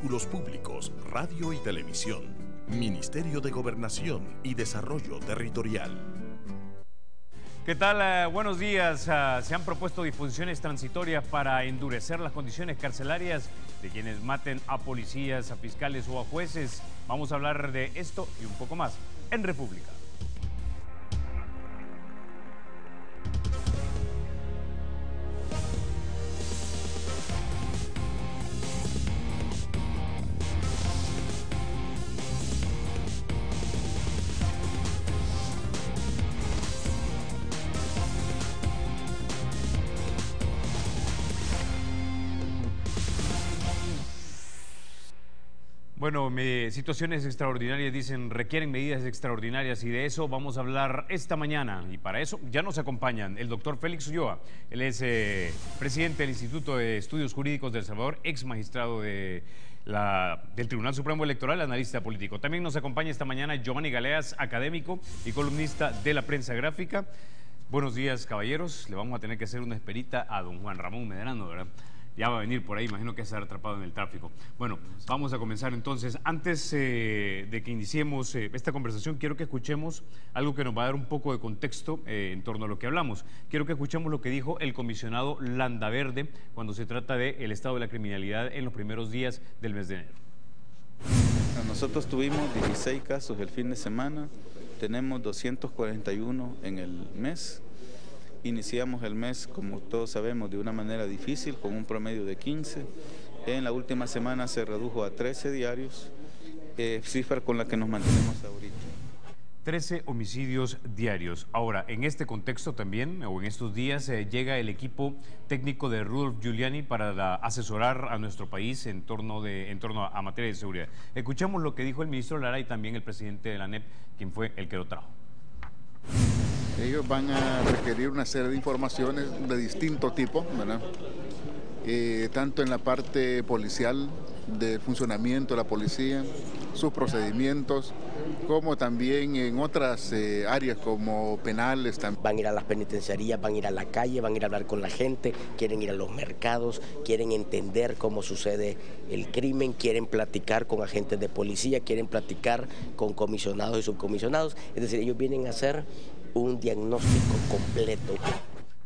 Espectáculos Públicos, Radio y Televisión, Ministerio de Gobernación y Desarrollo Territorial. ¿Qué tal? Buenos días. Se han propuesto disposiciones transitorias para endurecer las condiciones carcelarias de quienes maten a policías, a fiscales o a jueces. Vamos a hablar de esto y un poco más en República. Bueno, situaciones extraordinarias, dicen, requieren medidas extraordinarias y de eso vamos a hablar esta mañana. Y para eso ya nos acompañan el doctor Félix Ulloa. Él es presidente del Instituto de Estudios Jurídicos de El Salvador, ex magistrado del Tribunal Supremo Electoral, analista político. También nos acompaña esta mañana Giovanni Galeas, académico y columnista de la prensa gráfica. Buenos días, caballeros. Le vamos a tener que hacer una esperita a don Juan Ramón Medrano, ¿verdad? Ya va a venir por ahí, imagino que se ha atrapado en el tráfico. Bueno, vamos a comenzar entonces. Antes de que iniciemos esta conversación, quiero que escuchemos algo que nos va a dar un poco de contexto en torno a lo que hablamos. Quiero que escuchemos lo que dijo el comisionado Landaverde cuando se trata del estado de la criminalidad en los primeros días del mes de enero. Nosotros tuvimos 16 casos el fin de semana, tenemos 241 en el mes. Iniciamos el mes, como todos sabemos, de una manera difícil, con un promedio de 15. En la última semana se redujo a 13 diarios, cifra con la que nos mantenemos ahorita. 13 homicidios diarios. Ahora, en este contexto también, o en estos días, llega el equipo técnico de Rudolph Giuliani para asesorar a nuestro país en torno a materia de seguridad. Escuchamos lo que dijo el ministro Lara y también el presidente de la ANEP, quien fue el que lo trajo. Ellos van a requerir una serie de informaciones de distinto tipo, ¿verdad? Tanto en la parte policial, de funcionamiento de la policía, sus procedimientos, como también en otras áreas como penales. Van a ir a las penitenciarías, van a ir a la calle, van a ir a hablar con la gente, quieren ir a los mercados, quieren entender cómo sucede el crimen, quieren platicar con agentes de policía, quieren platicar con comisionados y subcomisionados. Es decir, ellos vienen a hacer un diagnóstico completo.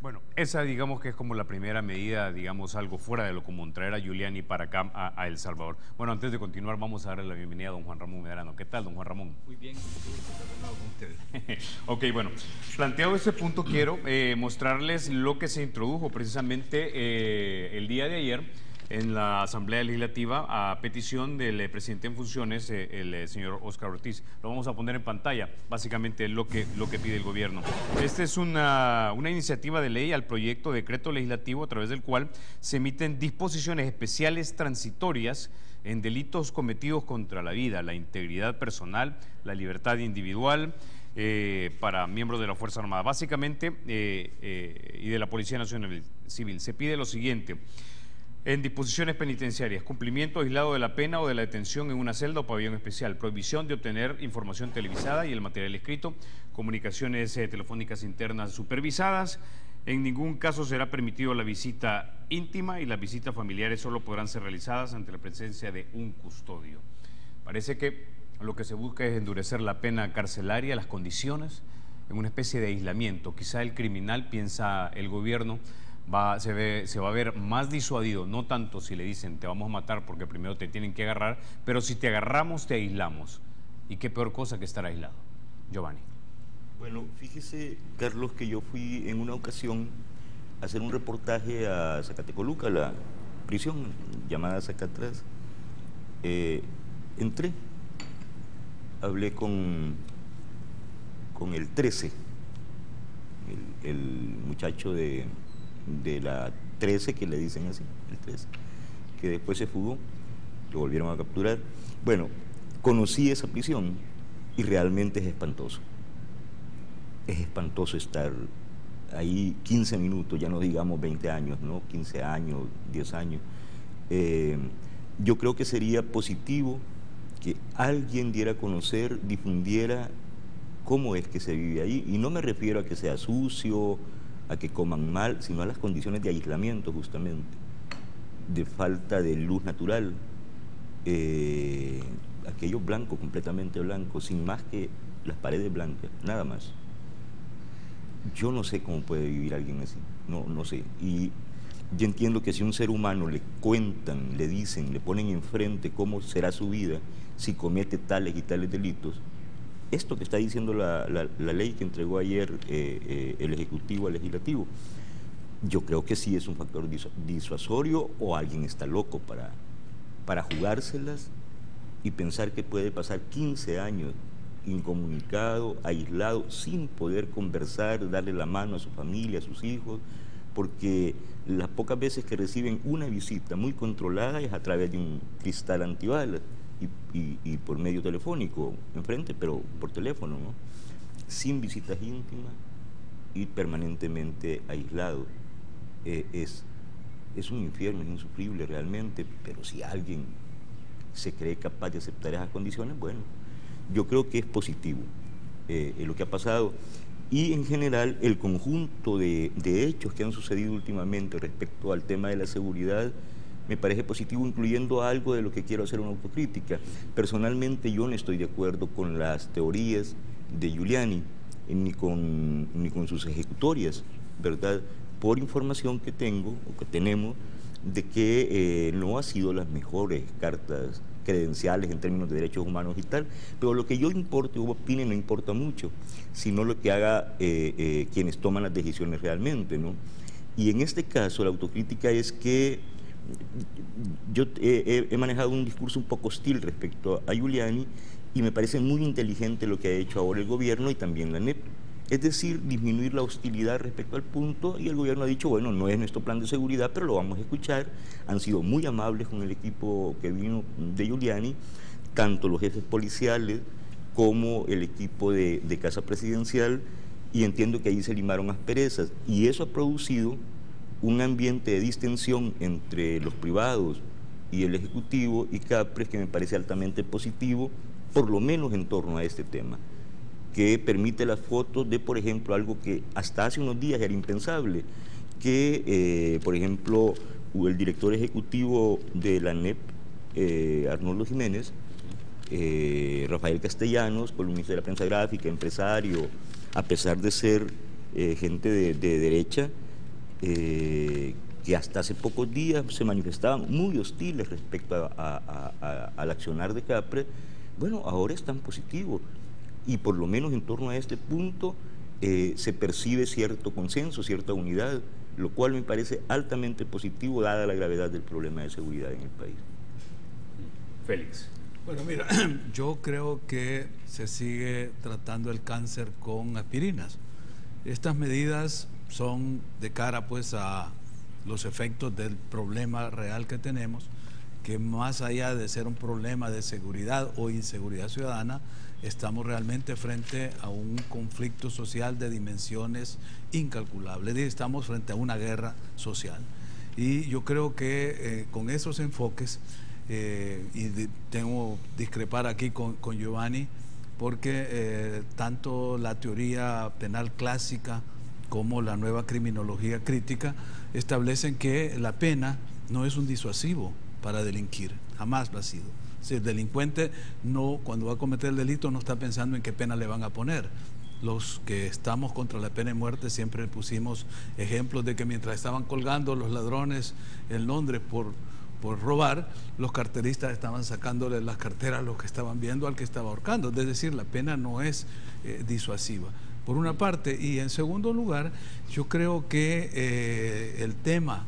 Bueno, esa digamos que es como la primera medida, digamos algo fuera de lo común, traer a Giuliani para acá, a El Salvador. Bueno, antes de continuar vamos a darle la bienvenida a don Juan Ramón Medrano. ¿Qué tal, don Juan Ramón? Muy bien, con ustedes. Ok, bueno, planteado este punto quiero mostrarles lo que se introdujo precisamente el día de ayer en la Asamblea Legislativa a petición del presidente en funciones, el señor Óscar Ortiz. Lo vamos a poner en pantalla, básicamente lo que pide el gobierno. Esta es una iniciativa de ley al proyecto de decreto legislativo a través del cual se emiten disposiciones especiales transitorias en delitos cometidos contra la vida, la integridad personal, la libertad individual, para miembros de la Fuerza Armada, básicamente, y de la Policía Nacional Civil. Se pide lo siguiente: en disposiciones penitenciarias, cumplimiento aislado de la pena o de la detención en una celda o pabellón especial, prohibición de obtener información televisada y el material escrito, comunicaciones telefónicas internas supervisadas. En ningún caso será permitido la visita íntima y las visitas familiares solo podrán ser realizadas ante la presencia de un custodio. Parece que lo que se busca es endurecer la pena carcelaria, las condiciones, en una especie de aislamiento. Quizá el criminal, piensa el gobierno, se va a ver más disuadido, no tanto si le dicen te vamos a matar porque primero te tienen que agarrar, pero si te agarramos te aislamos. Y qué peor cosa que estar aislado. Giovanni. Bueno, fíjese, Carlos, que yo fui en una ocasión a hacer un reportaje a Zacatecoluca, la prisión llamada Zacatras. Entré, hablé con el 13, el muchacho de la 13, que le dicen así, el 13, que después se fugó, lo volvieron a capturar. Bueno, conocí esa prisión y realmente es espantoso. Es espantoso estar ahí 15 minutos, ya no digamos 20 años, ¿no? 15 años, 10 años. Yo creo que sería positivo que alguien diera a conocer, difundiera cómo es que se vive ahí. Y no me refiero a que sea sucio, a que coman mal, sino a las condiciones de aislamiento justamente, de falta de luz natural. aquello blanco, completamente blanco, sin más que las paredes blancas, nada más. Yo no sé cómo puede vivir alguien así, no sé. Y yo entiendo que si a un ser humano le cuentan, le dicen, le ponen enfrente cómo será su vida si comete tales y tales delitos, esto que está diciendo la ley que entregó ayer el Ejecutivo al Legislativo, yo creo que sí es un factor disuasorio, o alguien está loco para jugárselas y pensar que puede pasar 15 años incomunicado, aislado, sin poder conversar, darle la mano a su familia, a sus hijos, porque las pocas veces que reciben una visita muy controlada es a través de un cristal antibalas y por medio telefónico, enfrente, pero por teléfono, ¿no? Sin visitas íntimas y permanentemente aislado. Es un infierno, es insufrible realmente, pero si alguien se cree capaz de aceptar esas condiciones, bueno, yo creo que es positivo lo que ha pasado. Y en general el conjunto de hechos que han sucedido últimamente respecto al tema de la seguridad me parece positivo, incluyendo algo de lo que quiero hacer una autocrítica. Personalmente yo no estoy de acuerdo con las teorías de Giuliani, ni con sus ejecutorias, ¿verdad? Por información que tengo, o que tenemos, de que no ha sido las mejores cartas credenciales en términos de derechos humanos y tal, pero lo que yo importe o opine no importa mucho, sino lo que haga quienes toman las decisiones realmente, ¿no? Y en este caso la autocrítica es que yo he manejado un discurso un poco hostil respecto a Giuliani, y me parece muy inteligente lo que ha hecho ahora el gobierno y también la ANEP, es decir, disminuir la hostilidad respecto al punto, y el gobierno ha dicho, bueno, no es nuestro plan de seguridad, pero lo vamos a escuchar. Han sido muy amables con el equipo que vino de Giuliani, tanto los jefes policiales como el equipo de Casa Presidencial, y entiendo que ahí se limaron asperezas, y eso ha producido un ambiente de distensión entre los privados y el Ejecutivo y Capres que me parece altamente positivo, por lo menos en torno a este tema, que permite las fotos de, por ejemplo, algo que hasta hace unos días era impensable, que, por ejemplo, el director ejecutivo de la ANEP, Arnoldo Jiménez, Rafael Castellanos, columnista de la prensa gráfica, empresario, a pesar de ser gente de derecha, que hasta hace pocos días se manifestaban muy hostiles respecto al accionar de Capres, bueno, ahora están positivos. Y por lo menos en torno a este punto se percibe cierto consenso, cierta unidad, lo cual me parece altamente positivo dada la gravedad del problema de seguridad en el país. Félix. Bueno, mira, yo creo que se sigue tratando el cáncer con aspirinas. Estas medidas son de cara pues a los efectos del problema real que tenemos, que más allá de ser un problema de seguridad o inseguridad ciudadana, estamos realmente frente a un conflicto social de dimensiones incalculables, estamos frente a una guerra social. Y yo creo que con esos enfoques, tengo que discrepar aquí con Giovanni, porque tanto la teoría penal clásica como la nueva criminología crítica establecen que la pena no es un disuasivo para delinquir, jamás lo ha sido. Si el delincuente no, cuando va a cometer el delito, no está pensando en qué pena le van a poner. Los que estamos contra la pena de muerte siempre pusimos ejemplos de que mientras estaban colgando los ladrones en Londres por robar, los carteristas estaban sacándole las carteras a los que estaban viendo al que estaba ahorcando. Es decir, la pena no es disuasiva, por una parte. Y en segundo lugar, yo creo que el tema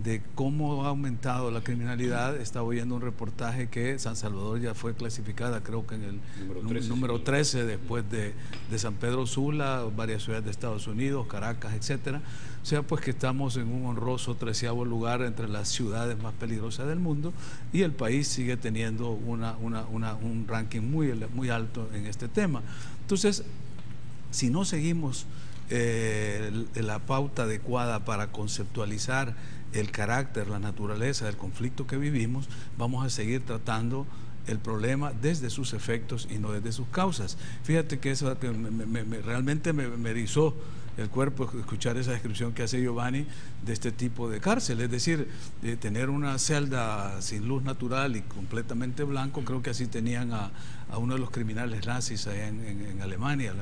de cómo ha aumentado la criminalidad, estaba oyendo un reportaje que San Salvador ya fue clasificada, creo que en el número 13 después de San Pedro Sula, varias ciudades de Estados Unidos, Caracas, etcétera. O sea, pues que estamos en un honroso 13º lugar entre las ciudades más peligrosas del mundo, y el país sigue teniendo un ranking muy alto en este tema. Entonces, si no seguimos la pauta adecuada para conceptualizar el carácter, la naturaleza del conflicto que vivimos, vamos a seguir tratando el problema desde sus efectos y no desde sus causas. Fíjate que eso realmente me erizó el cuerpo escuchar esa descripción que hace Giovanni de este tipo de cárcel, es decir, tener una celda sin luz natural y completamente blanco. Creo que así tenían a uno de los criminales nazis allá en Alemania,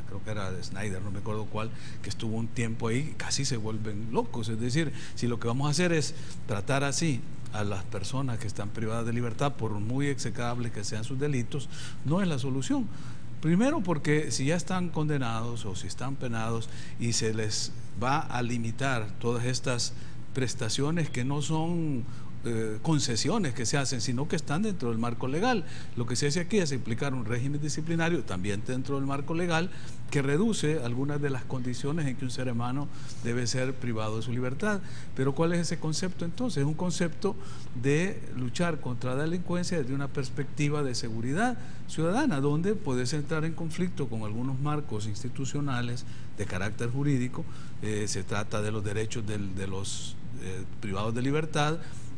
creo que era de Snyder, no me acuerdo cuál, que estuvo un tiempo ahí, casi se vuelven locos. Es decir, si lo que vamos a hacer es tratar así a las personas que están privadas de libertad, por muy execrables que sean sus delitos, no es la solución. Primero porque si ya están condenados o si están penados y se les va a limitar todas estas prestaciones que no son concesiones que se hacen, sino que están dentro del marco legal. Lo que se hace aquí es aplicar un régimen disciplinario también dentro del marco legal que reduce algunas de las condiciones en que un ser humano debe ser privado de su libertad. Pero ¿cuál es ese concepto entonces? Es un concepto de luchar contra la delincuencia desde una perspectiva de seguridad ciudadana, donde puedes entrar en conflicto con algunos marcos institucionales de carácter jurídico. Se trata de los derechos de los privados de libertad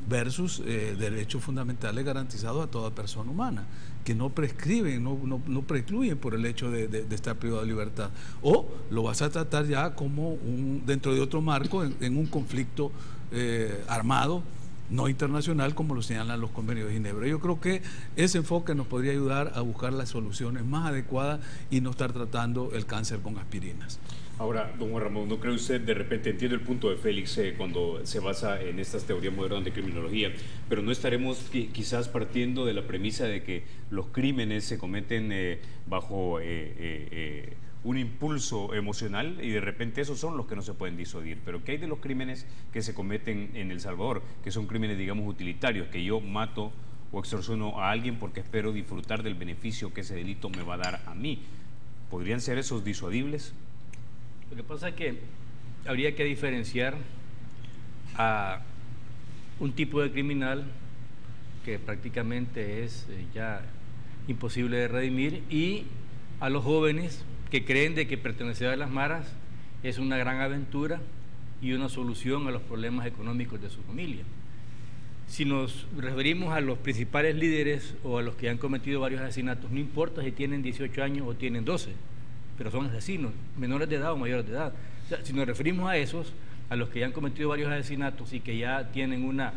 versus derechos fundamentales garantizados a toda persona humana, que no prescriben, no precluyen por el hecho de estar privado de libertad. O lo vas a tratar ya como dentro de otro marco, en un conflicto armado, no internacional, como lo señalan los convenios de Ginebra. Yo creo que ese enfoque nos podría ayudar a buscar las soluciones más adecuadas y no estar tratando el cáncer con aspirinas. Ahora, don Juan Ramón, ¿no cree usted, de repente, entiendo el punto de Félix cuando se basa en estas teorías modernas de criminología, pero no estaremos quizás partiendo de la premisa de que los crímenes se cometen bajo un impulso emocional y de repente esos son los que no se pueden disuadir? Pero ¿qué hay de los crímenes que se cometen en El Salvador, que son crímenes, digamos, utilitarios, que yo mato o extorsiono a alguien porque espero disfrutar del beneficio que ese delito me va a dar a mí? ¿Podrían ser esos disuadibles? Lo que pasa es que habría que diferenciar a un tipo de criminal que prácticamente es ya imposible de redimir, y a los jóvenes que creen de que pertenecer a las maras es una gran aventura y una solución a los problemas económicos de su familia. Si nos referimos a los principales líderes o a los que han cometido varios asesinatos, no importa si tienen 18 años o tienen 12, pero son asesinos, menores de edad o mayores de edad. O sea, si nos referimos a esos, a los que ya han cometido varios asesinatos y que ya tienen una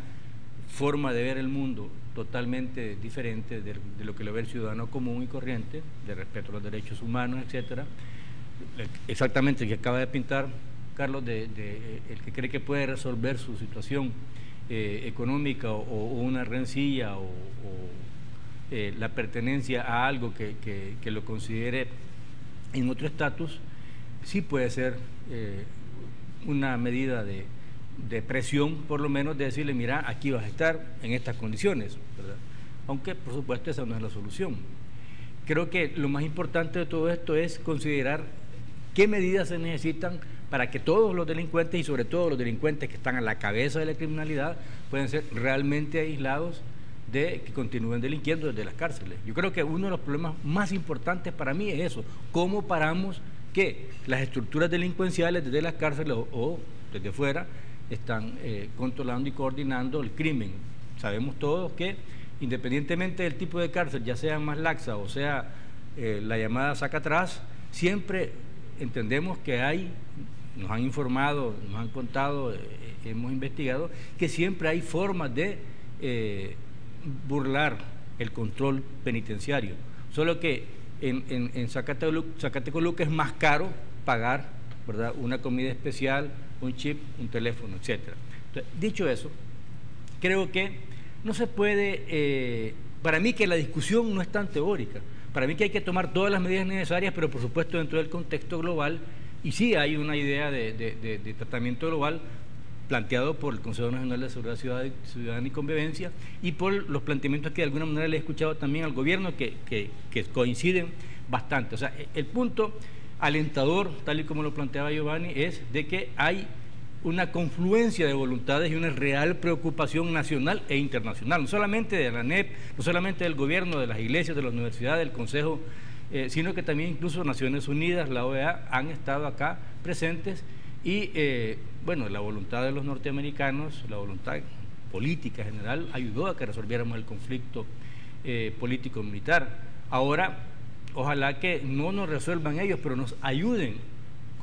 forma de ver el mundo totalmente diferente de lo que lo ve el ciudadano común y corriente, de respeto a los derechos humanos, etcétera, exactamente el que acaba de pintar Carlos, el que cree que puede resolver su situación económica o una rencilla o la pertenencia a algo que lo considere en otro estatus, sí puede ser una medida de presión, por lo menos de decirle, mira, aquí vas a estar en estas condiciones, ¿verdad? Aunque por supuesto esa no es la solución. Creo que lo más importante de todo esto es considerar qué medidas se necesitan para que todos los delincuentes, y sobre todo los delincuentes que están a la cabeza de la criminalidad, puedan ser realmente aislados de que continúen delinquiendo desde las cárceles. Yo creo que uno de los problemas más importantes para mí es eso: cómo paramos que las estructuras delincuenciales desde las cárceles o desde fuera están controlando y coordinando el crimen. Sabemos todos que independientemente del tipo de cárcel, ya sea más laxa o sea la llamada saca atrás, siempre entendemos que hay, nos han informado, nos han contado, hemos investigado, que siempre hay formas de burlar el control penitenciario. Solo que en Zacatecoluca es más caro pagar, ¿verdad?, una comida especial, un chip, un teléfono, etcétera. Entonces, dicho eso, creo que no se puede, para mí que la discusión no es tan teórica, para mí que hay que tomar todas las medidas necesarias, pero por supuesto dentro del contexto global, y sí hay una idea de tratamiento global planteado por el Consejo Nacional de Seguridad Ciudadana y Convivencia, y por los planteamientos que de alguna manera le he escuchado también al gobierno que coinciden bastante. O sea, el punto alentador, tal y como lo planteaba Giovanni, es de que hay una confluencia de voluntades y una real preocupación nacional e internacional, no solamente de la ANEP, no solamente del gobierno, de las iglesias, de las universidades, del Consejo, sino que también incluso Naciones Unidas, la OEA, han estado acá presentes. Y bueno, la voluntad de los norteamericanos, la voluntad política general, ayudó a que resolviéramos el conflicto político-militar. Ahora, ojalá que no nos resuelvan ellos, pero nos ayuden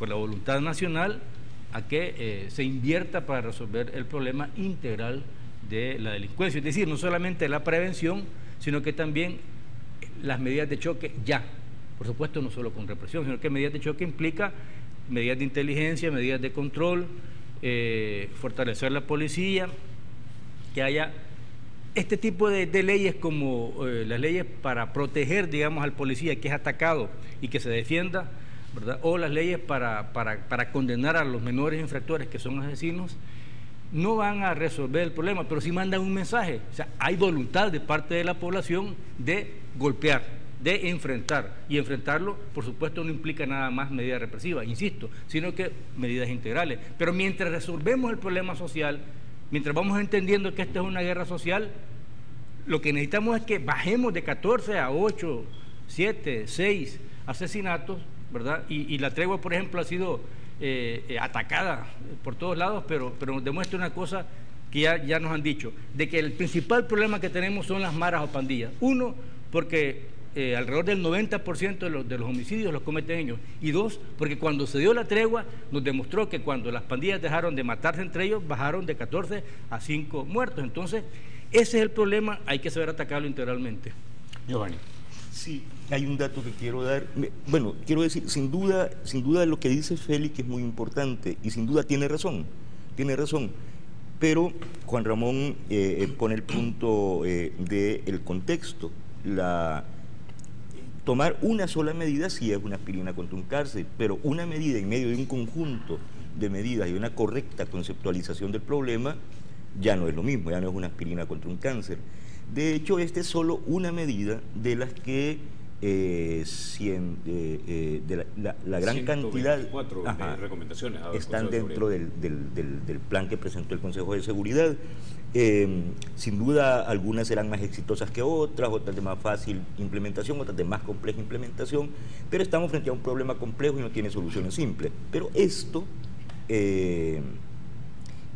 con la voluntad nacional a que se invierta para resolver el problema integral de la delincuencia, es decir, no solamente la prevención, sino que también las medidas de choque ya, por supuesto no solo con represión, sino que medidas de choque implica medidas de inteligencia, medidas de control, fortalecer la policía, que haya este tipo de leyes como las leyes para proteger, digamos, al policía que es atacado y que se defienda, ¿verdad? O las leyes para condenar a los menores infractores que son asesinos, no van a resolver el problema, pero sí mandan un mensaje. O sea, hay voluntad de parte de la población de golpear, de enfrentar, y enfrentarlo, por supuesto, no implica nada más medidas represivas, insisto, sino que medidas integrales. Pero mientras resolvemos el problema social, mientras vamos entendiendo que esta es una guerra social, lo que necesitamos es que bajemos de 14 a 8, 7, 6 asesinatos, ¿verdad? Y la tregua, por ejemplo, ha sido atacada por todos lados, pero nos demuestra una cosa que ya nos han dicho, de que el principal problema que tenemos son las maras o pandillas. Uno, porque alrededor del 90% de los homicidios los cometen ellos. Y dos, porque cuando se dio la tregua nos demostró que cuando las pandillas dejaron de matarse entre ellos, bajaron de 14 a 5 muertos. Entonces, ese es el problema, hay que saber atacarlo integralmente. Giovanni. Sí, hay un dato que quiero dar. Bueno, quiero decir, sin duda lo que dice Félix es muy importante y sin duda tiene razón, pero Juan Ramón pone el punto del contexto. Tomar una sola medida sí es una aspirina contra un cáncer, pero una medida en medio de un conjunto de medidas y una correcta conceptualización del problema ya no es lo mismo, ya no es una aspirina contra un cáncer. De hecho, esta es solo una medida de las que la gran cantidad de recomendaciones están dentro del plan que presentó el Consejo de Seguridad. Sin duda, algunas serán más exitosas que otras de más fácil implementación, otras de más compleja implementación, pero estamos frente a un problema complejo y no tiene soluciones simples. Pero esto...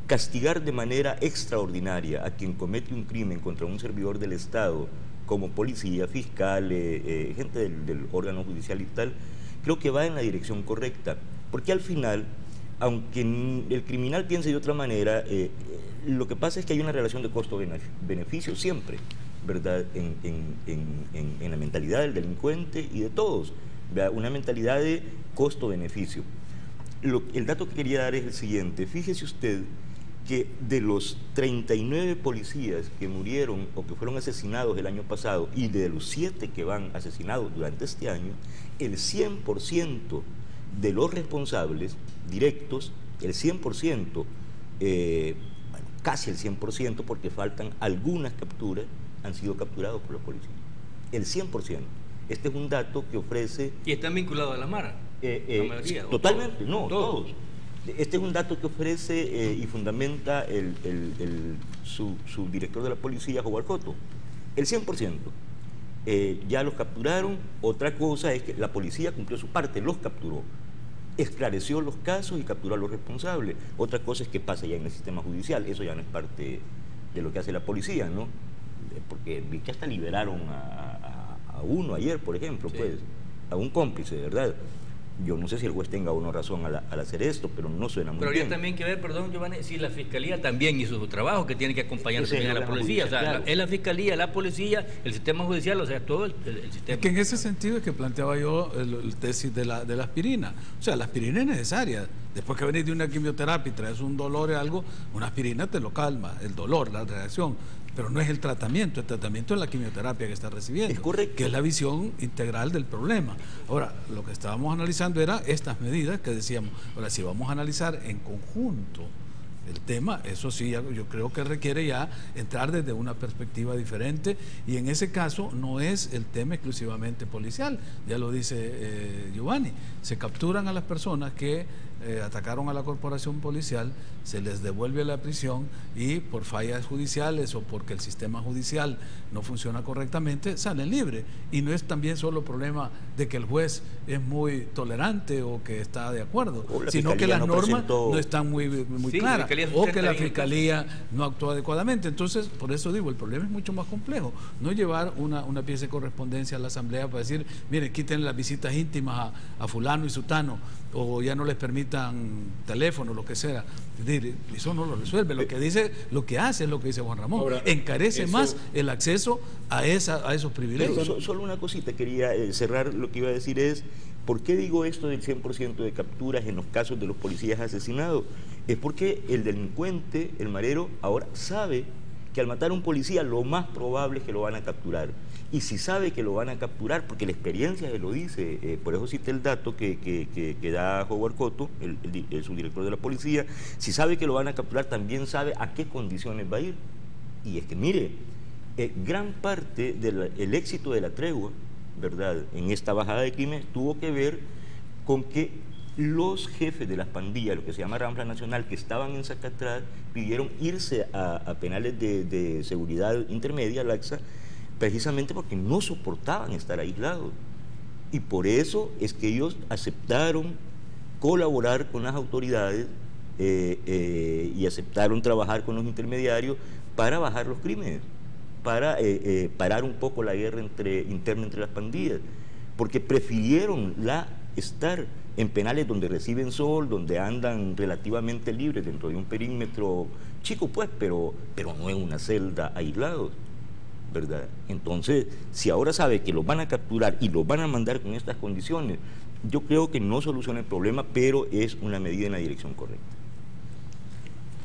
castigar de manera extraordinaria a quien comete un crimen contra un servidor del Estado, como policía, fiscal, gente del órgano judicial y tal, creo que va en la dirección correcta, porque al final, aunque el criminal piense de otra manera, lo que pasa es que hay una relación de costo-beneficio siempre, ¿verdad?, en la mentalidad del delincuente y de todos, ¿verdad? Una mentalidad de costo-beneficio. El dato que quería dar es el siguiente: fíjese usted que de los 39 policías que murieron o que fueron asesinados el año pasado y de los 7 que van asesinados durante este año, el 100% de los responsables directos, el 100%, bueno, casi el 100%, porque faltan algunas capturas, han sido capturados por los policías. El 100%. Este es un dato que ofrece... ¿Y están vinculados a la Mara? ¿La mayoría? Totalmente, no, todos. Este es un dato que ofrece y fundamenta su director de la policía, Howard Cotto. El 100%. Ya los capturaron. Otra cosa es que la policía cumplió su parte, los capturó, esclareció los casos y capturó a los responsables. Otra cosa es que pasa ya en el sistema judicial. Eso ya no es parte de lo que hace la policía, ¿no? Porque vi que hasta liberaron a uno ayer, por ejemplo, sí, pues, a un cómplice, ¿verdad? Yo no sé si el juez tenga o no razón al hacer esto, pero no suena muy bien. Pero habría también que ver, perdón, Giovanni, si la Fiscalía también hizo su trabajo, que tiene que acompañar también a la policía. O sea, claro, es la Fiscalía, la policía, el sistema judicial, o sea, todo el sistema. Es que en ese sentido es que planteaba yo el tesis de la aspirina. O sea, la aspirina es necesaria. Después que venís de una quimioterapia y traes un dolor o algo, una aspirina te lo calma, el dolor, la reacción. Pero no es el tratamiento es la quimioterapia que está recibiendo. Es correcto. Que es la visión integral del problema. Ahora, lo que estábamos analizando era estas medidas que decíamos. Ahora, si vamos a analizar en conjunto el tema, eso sí, yo creo que requiere ya entrar desde una perspectiva diferente, y en ese caso no es el tema exclusivamente policial, ya lo dice Giovanni, se capturan a las personas que atacaron a la corporación policial, se les devuelve a la prisión y por fallas judiciales o porque el sistema judicial no funciona correctamente, salen libres. Y no es también solo problema de que el juez es muy tolerante o que está de acuerdo, sino que las normas no están muy claras, o que la Fiscalía no actúa adecuadamente. Entonces, por eso digo, el problema es mucho más complejo. No llevar una pieza de correspondencia a la Asamblea para decir, mire, quiten las visitas íntimas a fulano y sutano, o ya no les permitan teléfono, lo que sea. Es decir, eso no lo resuelve. Lo que hace es lo que dice Juan Ramón. Ahora, encarece más el acceso a esos privilegios. Solo una cosita, quería cerrar. Lo que iba a decir es, ¿por qué digo esto del 100% de capturas en los casos de los policías asesinados? Es porque el delincuente, el marero, ahora sabe que al matar a un policía lo más probable es que lo van a capturar. Y si sabe que lo van a capturar, porque la experiencia se lo dice, por eso cité el dato que da Howard Cotto, el subdirector de la policía, si sabe que lo van a capturar, también sabe a qué condiciones va a ir. Y es que, mire, gran parte del éxito de la tregua, ¿verdad?, en esta bajada de crimen, tuvo que ver con que los jefes de las pandillas, lo que se llama Rambla Nacional, que estaban en Zacatlán, pidieron irse a penales de seguridad intermedia, laxa, precisamente porque no soportaban estar aislados. Y por eso es que ellos aceptaron colaborar con las autoridades y aceptaron trabajar con los intermediarios para bajar los crímenes, para parar un poco la guerra interna entre las pandillas, porque prefirieron estar en penales donde reciben sol, donde andan relativamente libres dentro de un perímetro chico, pues, pero no en una celda aislados, ¿verdad? Entonces, si ahora sabe que los van a capturar y los van a mandar con estas condiciones, yo creo que no soluciona el problema, pero es una medida en la dirección correcta.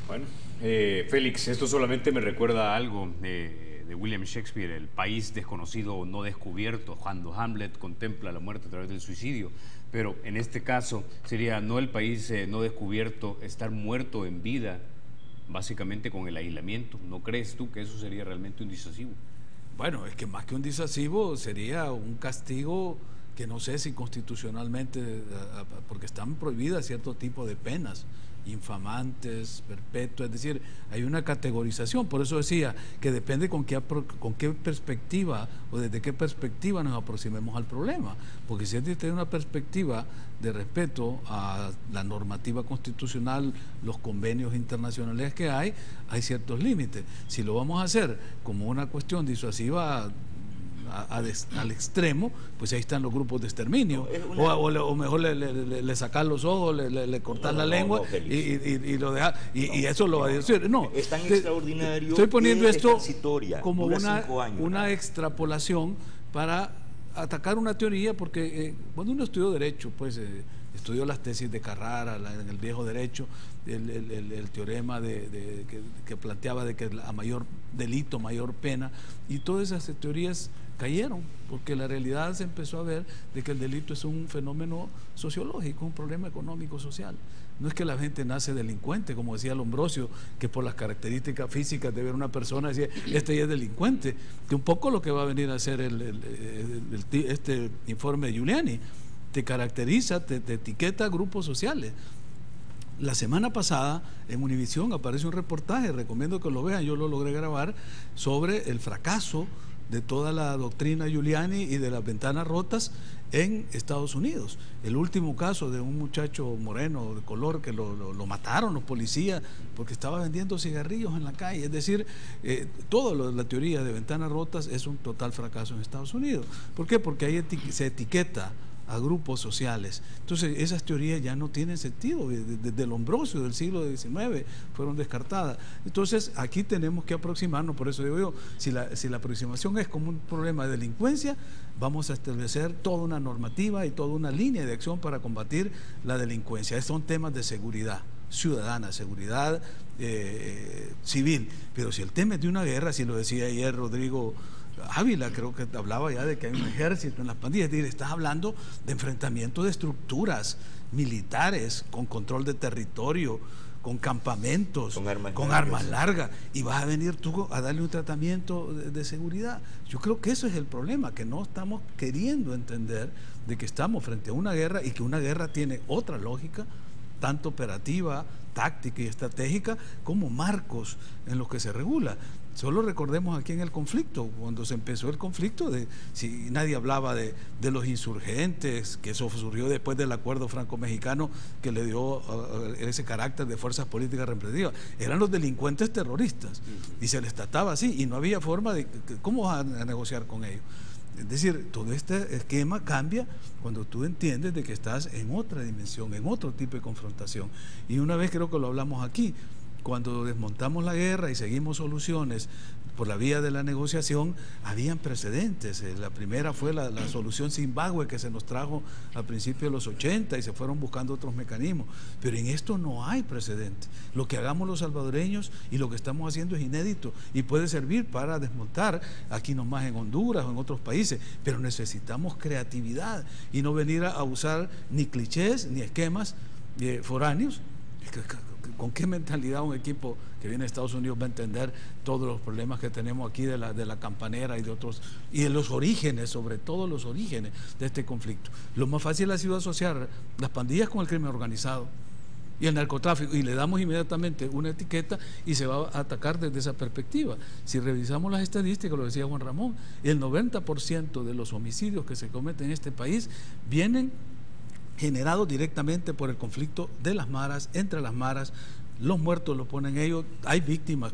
Bueno, Félix, esto solamente me recuerda a algo de William Shakespeare, el país desconocido o no descubierto, cuando Hamlet contempla la muerte a través del suicidio. Pero en este caso sería no el país no descubierto, estar muerto en vida, básicamente con el aislamiento. ¿No crees tú que eso sería realmente un disuasivo? Bueno, es que más que un disuasivo sería un castigo que no sé si constitucionalmente, porque están prohibidas cierto tipo de penas, infamantes, perpetuas, es decir, hay una categorización. Por eso decía que depende con qué perspectiva o desde qué perspectiva nos aproximemos al problema, porque si tiene una perspectiva de respeto a la normativa constitucional, los convenios internacionales que hay ciertos límites. Si lo vamos a hacer como una cuestión disuasiva al extremo, pues ahí están los grupos de exterminio, o mejor le sacar los ojos, le cortar la lengua y lo dejar, y eso lo va a decir. No, es tan extraordinario. Estoy poniendo esto como una una extrapolación para atacar una teoría, porque cuando uno estudió Derecho, pues estudió las tesis de Carrara en el viejo Derecho, el teorema que planteaba de que a mayor delito, mayor pena, y todas esas teorías cayeron, porque la realidad se empezó a ver de que el delito es un fenómeno sociológico, un problema económico social. No es que la gente nace delincuente, como decía Lombrosio, que por las características físicas de ver una persona decía, este ya es delincuente, que un poco lo que va a venir a hacer este informe de Giuliani, te caracteriza, te etiqueta a grupos sociales. La semana pasada en Univisión aparece un reportaje, recomiendo que lo vean, yo lo logré grabar, sobre el fracaso de toda la doctrina Giuliani y de las ventanas rotas en Estados Unidos. El último caso de un muchacho moreno de color que lo mataron los policías porque estaba vendiendo cigarrillos en la calle. Es decir, toda la teoría de ventanas rotas es un total fracaso en Estados Unidos. ¿Por qué? Porque ahí se etiqueta a grupos sociales. Entonces esas teorías ya no tienen sentido, desde Lombrosio del siglo XIX fueron descartadas. Entonces aquí tenemos que aproximarnos, por eso digo yo, si la aproximación es como un problema de delincuencia, vamos a establecer toda una normativa y toda una línea de acción para combatir la delincuencia. Estos son temas de seguridad ciudadana, seguridad civil, pero si el tema es de una guerra, si lo decía ayer Rodrigo Ávila, creo que hablaba ya de que hay un ejército en las pandillas, es decir, estás hablando de enfrentamiento de estructuras militares con control de territorio, con campamentos, con armas largas, y vas a venir tú a darle un tratamiento de seguridad. Yo creo que eso es el problema, que no estamos queriendo entender de que estamos frente a una guerra y que una guerra tiene otra lógica, tanto operativa, táctica y estratégica, como marcos en los que se regula. Solo recordemos aquí en el conflicto, cuando se empezó el conflicto, si nadie hablaba de los insurgentes, que eso surgió después del acuerdo franco-mexicano que le dio ese carácter de fuerzas políticas represivas, eran los delincuentes terroristas y se les trataba así y no había forma de, ¿cómo vas a negociar con ellos? Es decir, todo este esquema cambia cuando tú entiendes de que estás en otra dimensión, en otro tipo de confrontación. Y una vez creo que lo hablamos aquí, cuando desmontamos la guerra y seguimos soluciones por la vía de la negociación, habían precedentes. La primera fue la solución Zimbabue, que se nos trajo a principios de los 80 y se fueron buscando otros mecanismos. Pero en esto no hay precedentes. Lo que hagamos los salvadoreños y lo que estamos haciendo es inédito y puede servir para desmontar aquí nomás en Honduras o en otros países, pero necesitamos creatividad y no venir a usar ni clichés ni esquemas foráneos. ¿Con qué mentalidad un equipo que viene de Estados Unidos va a entender todos los problemas que tenemos aquí de la campanera y de otros, y de los orígenes, sobre todo los orígenes de este conflicto? Lo más fácil ha sido asociar las pandillas con el crimen organizado y el narcotráfico, y le damos inmediatamente una etiqueta y se va a atacar desde esa perspectiva. Si revisamos las estadísticas, lo decía Juan Ramón, el 90% de los homicidios que se cometen en este país vienen generados directamente por el conflicto de las maras, entre las maras. Los muertos los ponen ellos, hay víctimas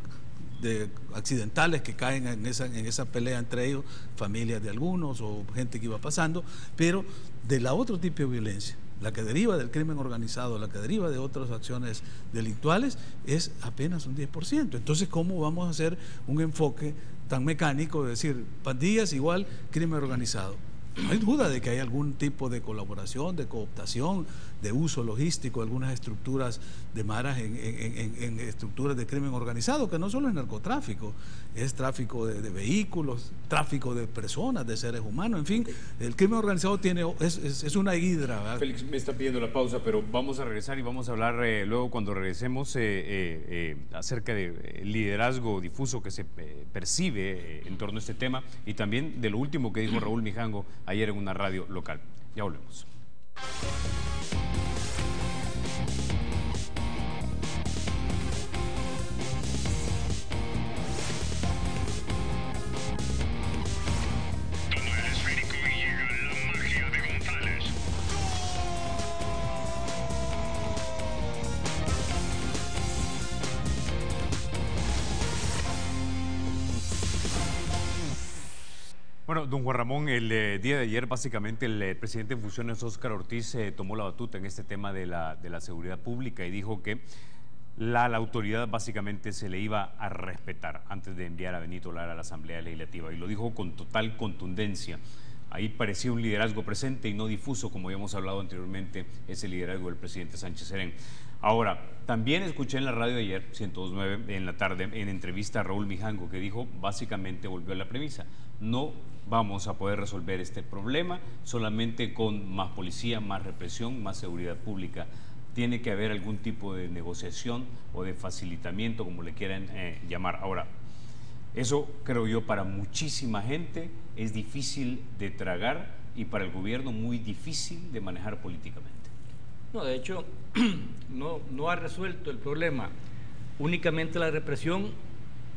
accidentales que caen en esa pelea entre ellos, familias de algunos o gente que iba pasando, pero de la otro tipo de violencia, la que deriva del crimen organizado, la que deriva de otras acciones delictuales, es apenas un 10%. Entonces, ¿cómo vamos a hacer un enfoque tan mecánico de decir pandillas igual crimen organizado? No hay duda de que hay algún tipo de colaboración, de cooptación, de uso logístico de algunas estructuras de maras en estructuras de crimen organizado, que no solo es narcotráfico, es tráfico de vehículos, tráfico de personas, de seres humanos, en fin, el crimen organizado es una hidra, ¿verdad? Félix me está pidiendo la pausa, pero vamos a regresar y vamos a hablar luego cuando regresemos acerca del liderazgo difuso que se percibe en torno a este tema y también de lo último que dijo Raúl Mijango ayer en una radio local. Ya volvemos. Bueno, don Juan Ramón, el día de ayer básicamente el presidente en funciones, Óscar Ortiz, tomó la batuta en este tema de la seguridad pública y dijo que la autoridad básicamente se le iba a respetar antes de enviar a Benito Lara a la Asamblea Legislativa, y lo dijo con total contundencia. Ahí parecía un liderazgo presente y no difuso, como habíamos hablado anteriormente, ese liderazgo del presidente Sánchez Serén. Ahora, también escuché en la radio ayer, 102.9, en la tarde, en entrevista a Raúl Mijango, que dijo, básicamente volvió a la premisa: no vamos a poder resolver este problema solamente con más policía, más represión, más seguridad pública. Tiene que haber algún tipo de negociación o de facilitamiento, como le quieran llamar. Ahora, eso creo yo para muchísima gente es difícil de tragar y para el gobierno muy difícil de manejar políticamente. No, de hecho, no ha resuelto el problema únicamente la represión,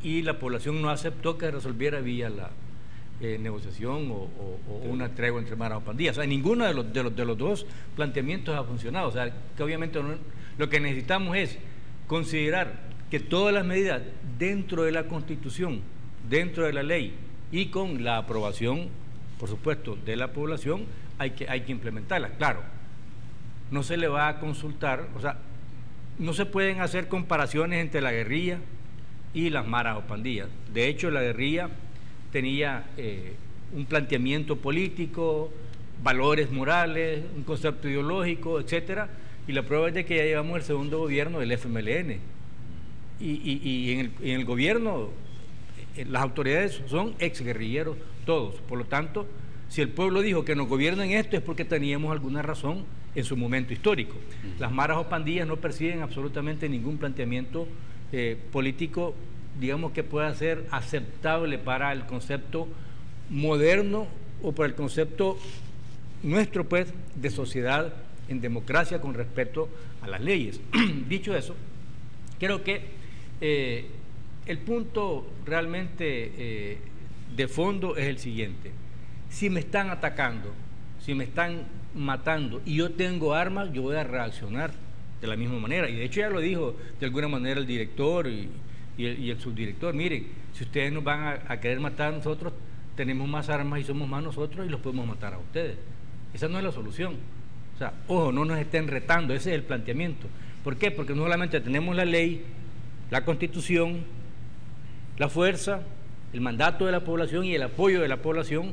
y la población no aceptó que resolviera vía la negociación o una tregua entre maras o pandillas. O sea, ninguno de los dos planteamientos ha funcionado. O sea, que obviamente lo que necesitamos es considerar que todas las medidas dentro de la Constitución, dentro de la ley y con la aprobación, por supuesto, de la población, hay que implementarlas. Claro, no se le va a consultar, o sea, no se pueden hacer comparaciones entre la guerrilla y las maras o pandillas. De hecho, la guerrilla tenía un planteamiento político, valores morales, un concepto ideológico, etcétera, y la prueba es de que ya llevamos el segundo gobierno del FMLN, y en el gobierno las autoridades son exguerrilleros todos. Por lo tanto, si el pueblo dijo que nos gobiernan esto, es porque teníamos alguna razón en su momento histórico. Las maras o pandillas no persiguen absolutamente ningún planteamiento político, digamos, que pueda ser aceptable para el concepto moderno o para el concepto nuestro, pues, de sociedad en democracia con respeto a las leyes. Dicho eso, creo que el punto realmente de fondo es el siguiente: si me están atacando, si me están matando y yo tengo armas, yo voy a reaccionar de la misma manera. Y de hecho ya lo dijo de alguna manera el director y el subdirector: miren, si ustedes nos van a querer matar a nosotros, tenemos más armas y somos más nosotros y los podemos matar a ustedes. Esa no es la solución. O sea, ojo, no nos estén retando, ese es el planteamiento. ¿Por qué? Porque no solamente tenemos la ley, la Constitución, la fuerza, el mandato de la población y el apoyo de la población,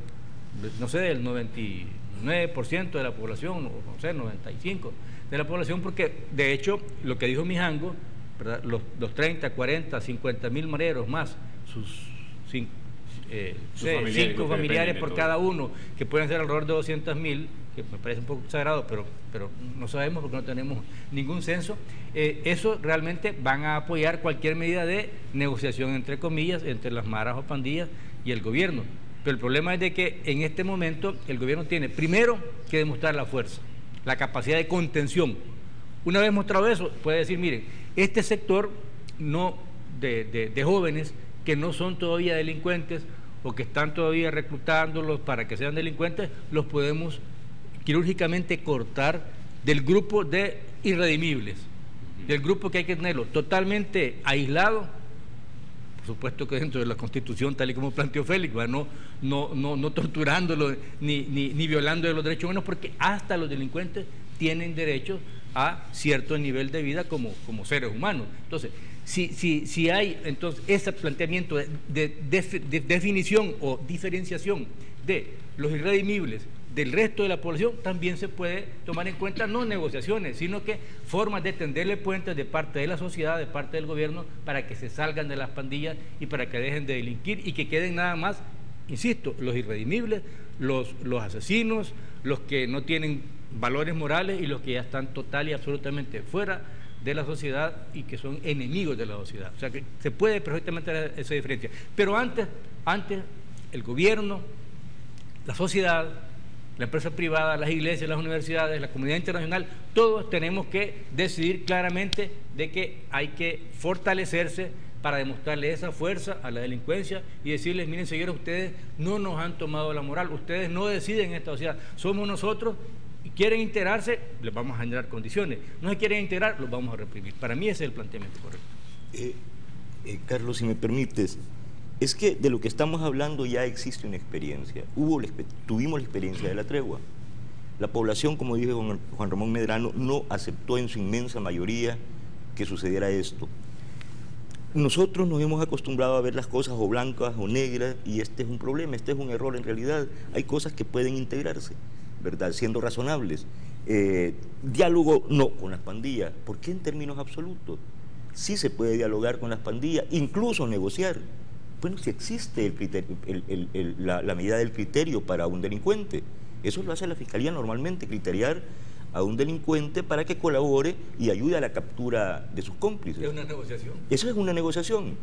no sé, del 99% de la población, o no sé, 95% de la población, porque de hecho, lo que dijo Mijango, ¿verdad? Los 30, 40, 50 mil mareros más sus 5 familiares por cada uno, que pueden ser alrededor de 200.000, que me parece un poco exagerado, pero no sabemos porque no tenemos ningún censo. Eso realmente van a apoyar cualquier medida de negociación, entre comillas, entre las maras o pandillas y el gobierno. Pero el problema es de que en este momento el gobierno tiene primero que demostrar la fuerza, la capacidad de contención. Una vez mostrado eso, puede decir, miren, este sector no de jóvenes que no son todavía delincuentes o que están todavía reclutándolos para que sean delincuentes, los podemos quirúrgicamente cortar del grupo de irredimibles, del grupo que hay que tenerlo totalmente aislado, por supuesto que dentro de la Constitución, tal y como planteó Félix, no torturándolo ni violando los derechos humanos, porque hasta los delincuentes tienen derecho a cierto nivel de vida como seres humanos. Entonces, si hay entonces ese planteamiento de definición o diferenciación de los irredimibles del resto de la población, también se puede tomar en cuenta no negociaciones, sino que formas de tenderle puentes de parte de la sociedad, de parte del gobierno, para que se salgan de las pandillas y para que dejen de delinquir y que queden nada más, insisto, los irredimibles, los asesinos, los que no tienen valores morales y los que ya están total y absolutamente fuera de la sociedad y que son enemigos de la sociedad. O sea que se puede perfectamente hacer esa diferencia. Pero antes el gobierno, la sociedad, la empresa privada, las iglesias, las universidades, la comunidad internacional, todos tenemos que decidir claramente de que hay que fortalecerse para demostrarle esa fuerza a la delincuencia y decirles, miren señores, ustedes no nos han tomado la moral, ustedes no deciden en esta sociedad, somos nosotros. Y quieren integrarse, les vamos a generar condiciones. No se quieren integrar, los vamos a reprimir. Para mí ese es el planteamiento correcto. Carlos, si me permites, es que de lo que estamos hablando ya existe una experiencia. Tuvimos la experiencia de la tregua. La población, como dije Juan Ramón Medrano, no aceptó en su inmensa mayoría que sucediera esto. Nosotros nos hemos acostumbrado a ver las cosas o blancas o negras, y este es un problema, este es un error en realidad. Hay cosas que pueden integrarse, ¿verdad? Siendo razonables. Diálogo no con las pandillas. ¿Por qué en términos absolutos? Sí se puede dialogar con las pandillas, incluso negociar. Bueno, si existe el criterio, la medida del criterio para un delincuente, eso lo hace la Fiscalía normalmente, criteriar a un delincuente para que colabore y ayude a la captura de sus cómplices. ¿Es una negociación? Eso es una negociación.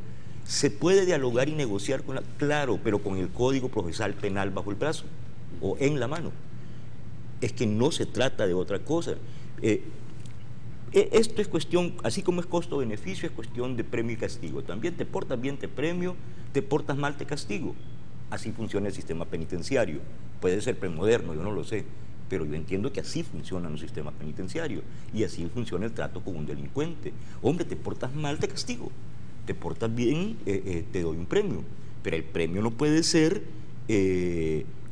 Se puede dialogar y negociar con claro, pero con el Código Procesal Penal bajo el brazo o en la mano. Es que no se trata de otra cosa. Esto es cuestión, así como es costo-beneficio, es cuestión de premio y castigo. También te portas bien, te premio, te portas mal, te castigo. Así funciona el sistema penitenciario. Puede ser premoderno, yo no lo sé, pero yo entiendo que así funcionan los sistemas penitenciarios y así funciona el trato con un delincuente. Hombre, te portas mal, te castigo. Te portas bien, te doy un premio. Pero el premio no puede ser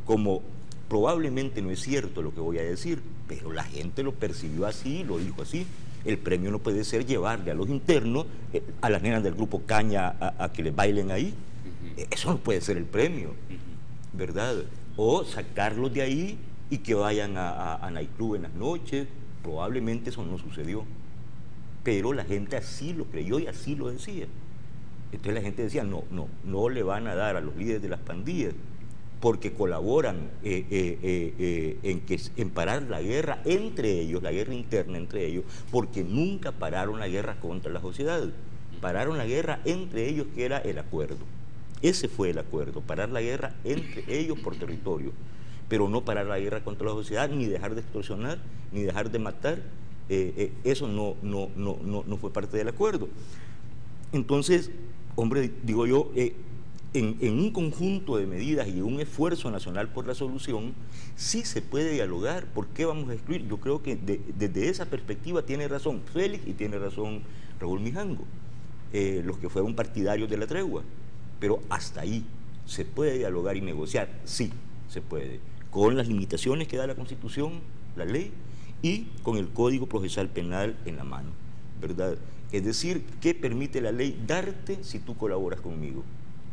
como... Probablemente no es cierto lo que voy a decir, pero la gente lo percibió así, lo dijo así. El premio no puede ser llevarle a los internos, a las nenas del grupo Caña, a que les bailen ahí. Eso no puede ser el premio, ¿verdad? O sacarlos de ahí y que vayan a nightclub en las noches. Probablemente eso no sucedió, pero la gente así lo creyó y así lo decía. Entonces la gente decía, no le van a dar a los líderes de las pandillas, porque colaboran en parar la guerra entre ellos, la guerra interna entre ellos, porque nunca pararon la guerra contra la sociedad, pararon la guerra entre ellos, que era el acuerdo. Ese fue el acuerdo, parar la guerra entre ellos por territorio, pero no parar la guerra contra la sociedad, ni dejar de extorsionar, ni dejar de matar. Eso no fue parte del acuerdo. Entonces, hombre, digo yo, en un conjunto de medidas y un esfuerzo nacional por la solución, sí se puede dialogar. ¿Por qué vamos a excluir? Yo creo que desde esa perspectiva tiene razón Félix y tiene razón Raúl Mijango, los que fueron partidarios de la tregua, pero hasta ahí. ¿Se puede dialogar y negociar? Sí, se puede, con las limitaciones que da la Constitución, la ley, y con el Código Procesal Penal en la mano, ¿verdad? Es decir, ¿qué permite la ley darte si tú colaboras conmigo?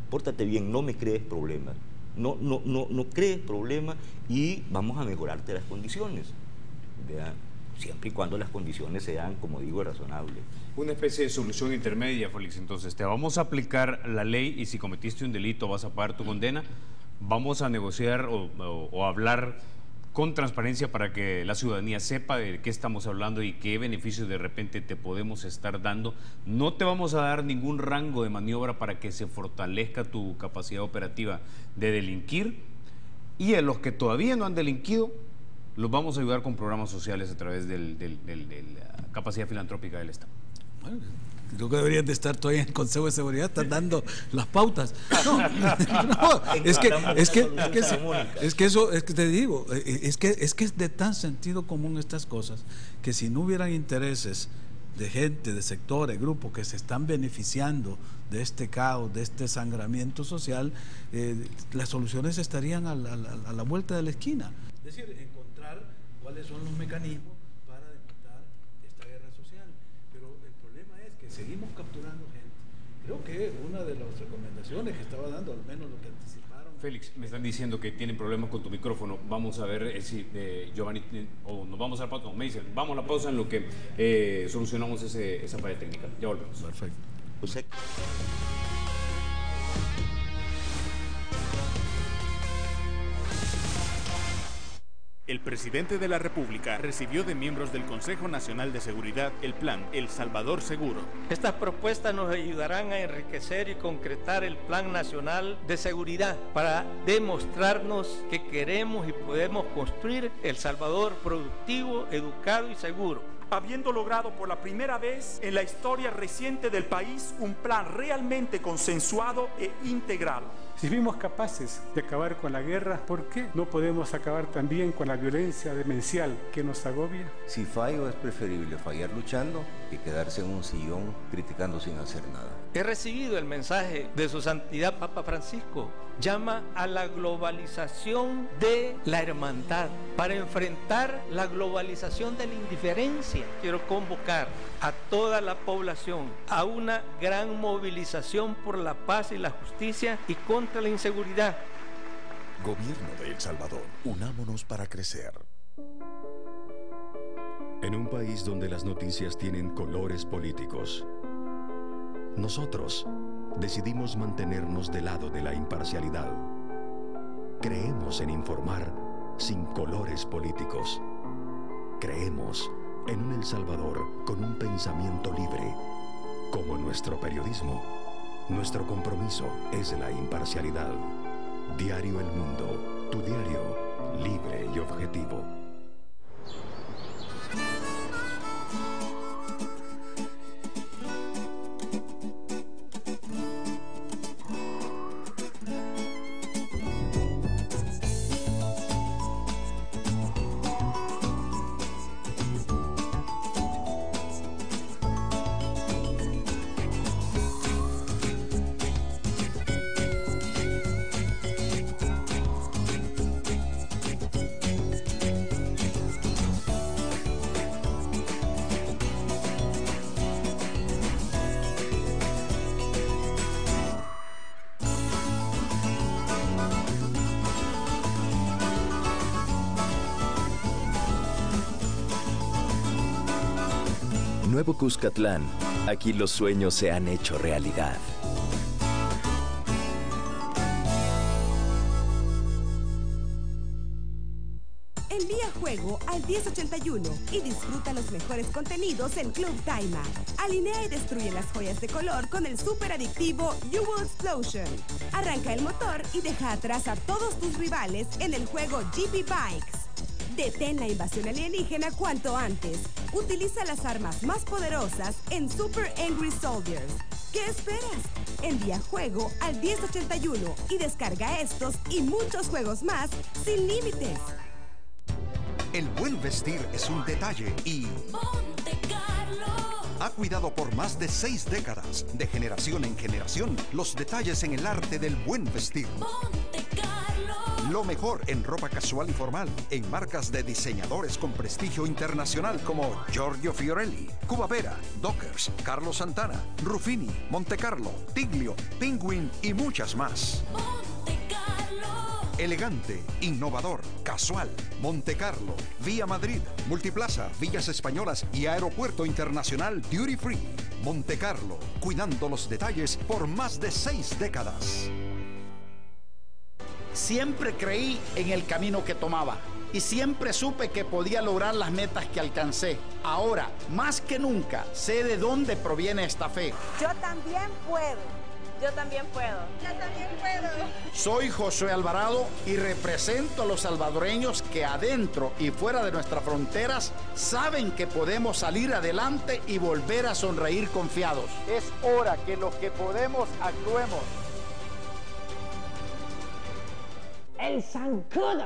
Pórtate bien, no me crees problemas, no crees problemas y vamos a mejorarte las condiciones, ¿verdad? Siempre y cuando las condiciones sean, como digo, razonables. Una especie de solución intermedia, Félix. Entonces, te vamos a aplicar la ley y si cometiste un delito vas a pagar tu condena. Vamos a negociar o hablar con transparencia para que la ciudadanía sepa de qué estamos hablando y qué beneficios de repente te podemos estar dando. No te vamos a dar ningún rango de maniobra para que se fortalezca tu capacidad operativa de delinquir, y a los que todavía no han delinquido los vamos a ayudar con programas sociales a través de la capacidad filantrópica del Estado. Bueno, creo que deberían de estar todavía en el Consejo de Seguridad, están dando las pautas. No, es que eso, es que te digo, es que es de tan sentido común estas cosas, que si no hubieran intereses de gente, de sectores, grupos que se están beneficiando de este caos, de este sangramiento social, las soluciones estarían a la vuelta de la esquina. Es decir, encontrar cuáles son los mecanismos para demontar esta guerra social. Pero el problema es que seguimos capturando gente. Creo que una de las recomendaciones que estaba dando, al menos lo que anticiparon... Félix, me están diciendo que tienen problemas con tu micrófono. Vamos a ver si Giovanni, o nos vamos a la pausa. No, me dicen, vamos a la pausa en lo que solucionamos esa falla técnica. Ya volvemos. Perfecto. El presidente de la República recibió de miembros del Consejo Nacional de Seguridad el plan El Salvador Seguro. Estas propuestas nos ayudarán a enriquecer y concretar el Plan Nacional de Seguridad para demostrarnos que queremos y podemos construir El Salvador productivo, educado y seguro. Habiendo logrado por la primera vez en la historia reciente del país un plan realmente consensuado e integral. Si fuimos capaces de acabar con la guerra, ¿por qué no podemos acabar también con la violencia demencial que nos agobia? Si fallo, es preferible fallar luchando que quedarse en un sillón criticando sin hacer nada. He recibido el mensaje de su santidad Papa Francisco. Llama a la globalización de la hermandad para enfrentar la globalización de la indiferencia. Quiero convocar a toda la población a una gran movilización por la paz y la justicia y contra la inseguridad. Gobierno de El Salvador, unámonos para crecer. En un país donde las noticias tienen colores políticos, nosotros decidimos mantenernos del lado de la imparcialidad. Creemos en informar sin colores políticos. Creemos en un El Salvador con un pensamiento libre. Como nuestro periodismo, nuestro compromiso es la imparcialidad. Diario El Mundo, tu diario libre y objetivo. Nuevo Cuscatlán, aquí los sueños se han hecho realidad. Envía juego al 1081 y disfruta los mejores contenidos en Club Daima. Alinea y destruye las joyas de color con el súper adictivo U-World Explosion. Arranca el motor y deja atrás a todos tus rivales en el juego GP Bikes. Detén la invasión alienígena cuanto antes. Utiliza las armas más poderosas en Super Angry Soldiers. ¿Qué esperas? Envía juego al 1081 y descarga estos y muchos juegos más sin límites. El buen vestir es un detalle y... Monte Carlo ha cuidado por más de 6 décadas, de generación en generación, los detalles en el arte del buen vestir. Lo mejor en ropa casual y formal, en marcas de diseñadores con prestigio internacional como Giorgio Fiorelli, Cuba Vera, Dockers, Carlos Santana, Ruffini, Montecarlo, Tiglio, Penguin y muchas más. Elegante, innovador, casual, Montecarlo, Vía Madrid, Multiplaza, Villas Españolas y Aeropuerto Internacional Duty Free. Montecarlo, cuidando los detalles por más de 6 décadas. Siempre creí en el camino que tomaba y siempre supe que podía lograr las metas que alcancé. Ahora, más que nunca, sé de dónde proviene esta fe. Yo también puedo. Yo también puedo. Yo también puedo. Soy Josué Alvarado y represento a los salvadoreños que adentro y fuera de nuestras fronteras saben que podemos salir adelante y volver a sonreír confiados. Es hora que los que podemos actuemos. El zancudo,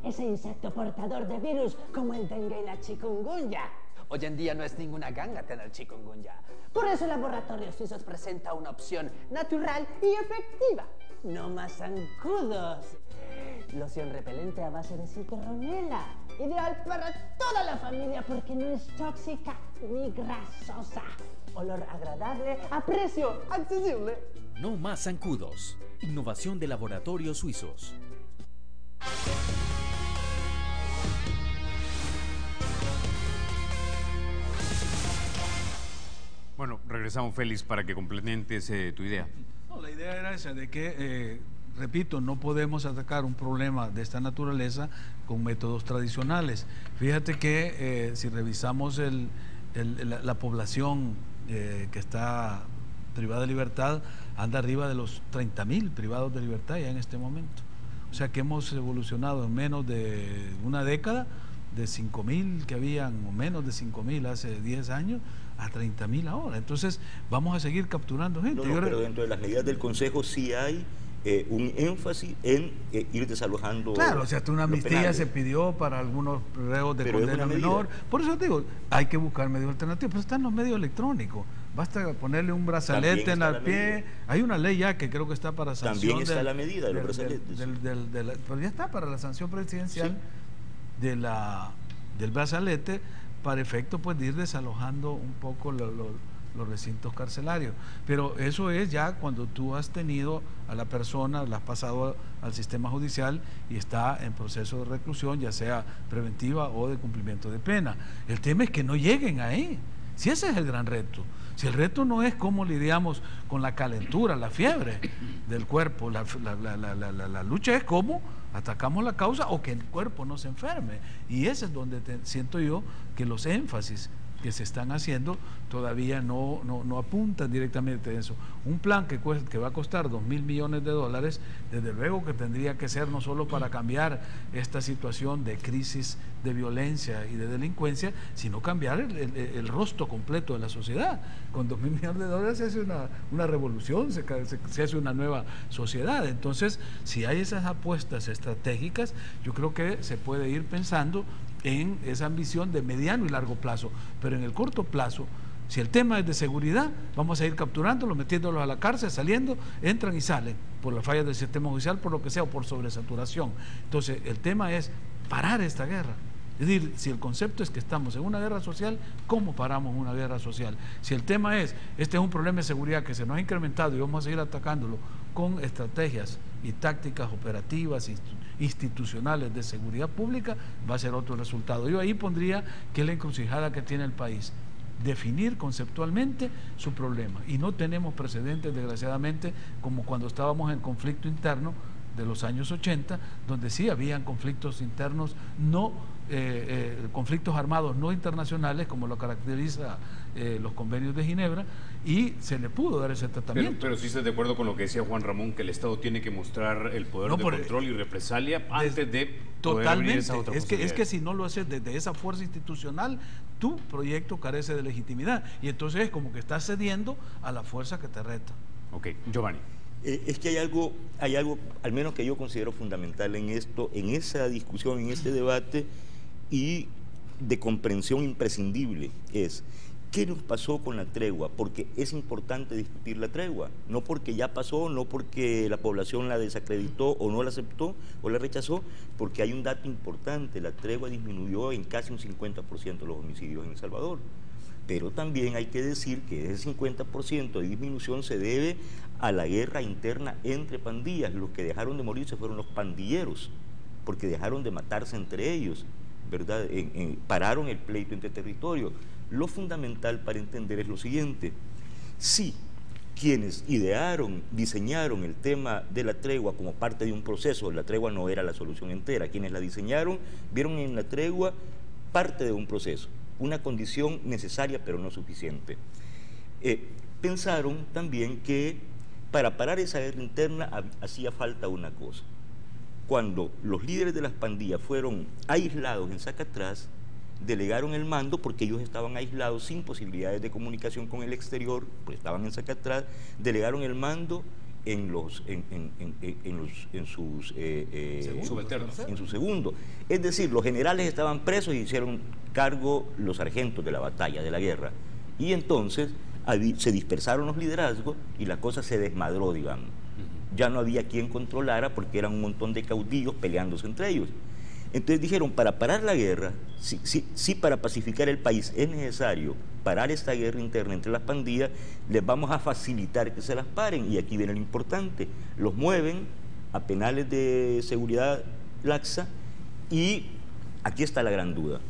ese insecto portador de virus como el dengue y la chikungunya. Hoy en día no es ninguna ganga tener chikungunya. Por eso el Laboratorio Suizos presenta una opción natural y efectiva. No más zancudos. Loción repelente a base de citronela. Ideal para toda la familia porque no es tóxica ni grasosa. Olor agradable a precio accesible. No más zancudos. Innovación de Laboratorios Suizos. Bueno, regresamos, Félix, para que complementes tu idea. No, la idea era esa, de que, repito, no podemos atacar un problema de esta naturaleza con métodos tradicionales. Fíjate que si revisamos la población que está privada de libertad, anda arriba de los 30.000 privados de libertad ya en este momento. O sea que hemos evolucionado en menos de una década, de 5.000 que habían, o menos de 5.000 hace 10 años, a 30.000 ahora. Entonces vamos a seguir capturando gente. Pero dentro de las medidas del Consejo sí hay un énfasis en ir desalojando. Claro, o sea, hasta una amnistía se pidió para algunos reos de condena menor. Por eso te digo, hay que buscar medios alternativos, pero están los medios electrónicos. Basta ponerle un brazalete en el pie. Hay una ley ya que creo que está para sanción. También está la medida de los brazaletes. Pero ya está para la sanción presidencial del brazalete, para efecto pues de ir desalojando un poco los recintos carcelarios. Pero eso es ya cuando tú has tenido a la persona, la has pasado al sistema judicial y está en proceso de reclusión, ya sea preventiva o de cumplimiento de pena. El tema es que no lleguen ahí. Si ese es el gran reto. Si el reto no es cómo lidiamos con la calentura, la fiebre del cuerpo, la lucha es cómo atacamos la causa o que el cuerpo no se enferme. Y ese es donde siento yo que los énfasis que se están haciendo todavía no apuntan directamente a eso. Un plan que va a costar $2.000 millones, desde luego que tendría que ser no solo para cambiar esta situación de crisis de violencia y de delincuencia, sino cambiar el rostro completo de la sociedad. Con $2.000 millones se hace una revolución, se hace una nueva sociedad. Entonces, si hay esas apuestas estratégicas, yo creo que se puede ir pensando en esa ambición de mediano y largo plazo, pero en el corto plazo, si el tema es de seguridad, vamos a ir capturándolos, metiéndolos a la cárcel, saliendo, entran y salen por las fallas del sistema judicial, por lo que sea, o por sobresaturación. Entonces, el tema es parar esta guerra. Es decir, si el concepto es que estamos en una guerra social, ¿cómo paramos una guerra social? Si el tema es, este es un problema de seguridad que se nos ha incrementado y vamos a seguir atacándolo con estrategias y tácticas operativas, institucionales de seguridad pública, va a ser otro resultado. Yo ahí pondría que es la encrucijada que tiene el país, definir conceptualmente su problema. Y no tenemos precedentes, desgraciadamente, como cuando estábamos en conflicto interno de los años 80, donde sí habían conflictos internos, conflictos armados no internacionales, como lo caracteriza los convenios de Ginebra, y se le pudo dar ese tratamiento. Pero sí estás de acuerdo con lo que decía Juan Ramón, que el Estado tiene que mostrar el poder de control y represalia antes de totalmente. Esa otra es que si no lo haces desde esa fuerza institucional, tu proyecto carece de legitimidad, y entonces es como que estás cediendo a la fuerza que te reta. Ok, Giovanni. Es que hay algo, al menos que yo considero fundamental en esto, en esa discusión, en este debate, y de comprensión imprescindible, es ¿qué nos pasó con la tregua? Porque es importante discutir la tregua, no porque ya pasó, no porque la población la desacreditó o no la aceptó o la rechazó, porque hay un dato importante: la tregua disminuyó en casi un 50% los homicidios en El Salvador. Pero también hay que decir que ese 50% de disminución se debe a la guerra interna entre pandillas. Los que dejaron de morirse fueron los pandilleros, porque dejaron de matarse entre ellos, ¿verdad? Pararon el pleito entre territorios. Lo fundamental para entender es lo siguiente: si quienes idearon, diseñaron el tema de la tregua como parte de un proceso, la tregua no era la solución entera, quienes la diseñaron vieron en la tregua parte de un proceso, una condición necesaria pero no suficiente. Pensaron también que para parar esa guerra interna hacía falta una cosa. Cuando los líderes de las pandillas fueron aislados en Zacatraz, delegaron el mando, porque ellos estaban aislados sin posibilidades de comunicación con el exterior, pues estaban en Zacatraz, delegaron el mando en sus segundos. Es decir, los generales estaban presos y hicieron cargo los sargentos de la batalla, de la guerra. Y entonces se dispersaron los liderazgos y la cosa se desmadró, digamos. Ya no había quien controlara porque eran un montón de caudillos peleándose entre ellos. Entonces dijeron, para parar la guerra, si para pacificar el país es necesario parar esta guerra interna entre las pandillas, les vamos a facilitar que se las paren. Y aquí viene lo importante: los mueven a penales de seguridad laxa y aquí está la gran duda.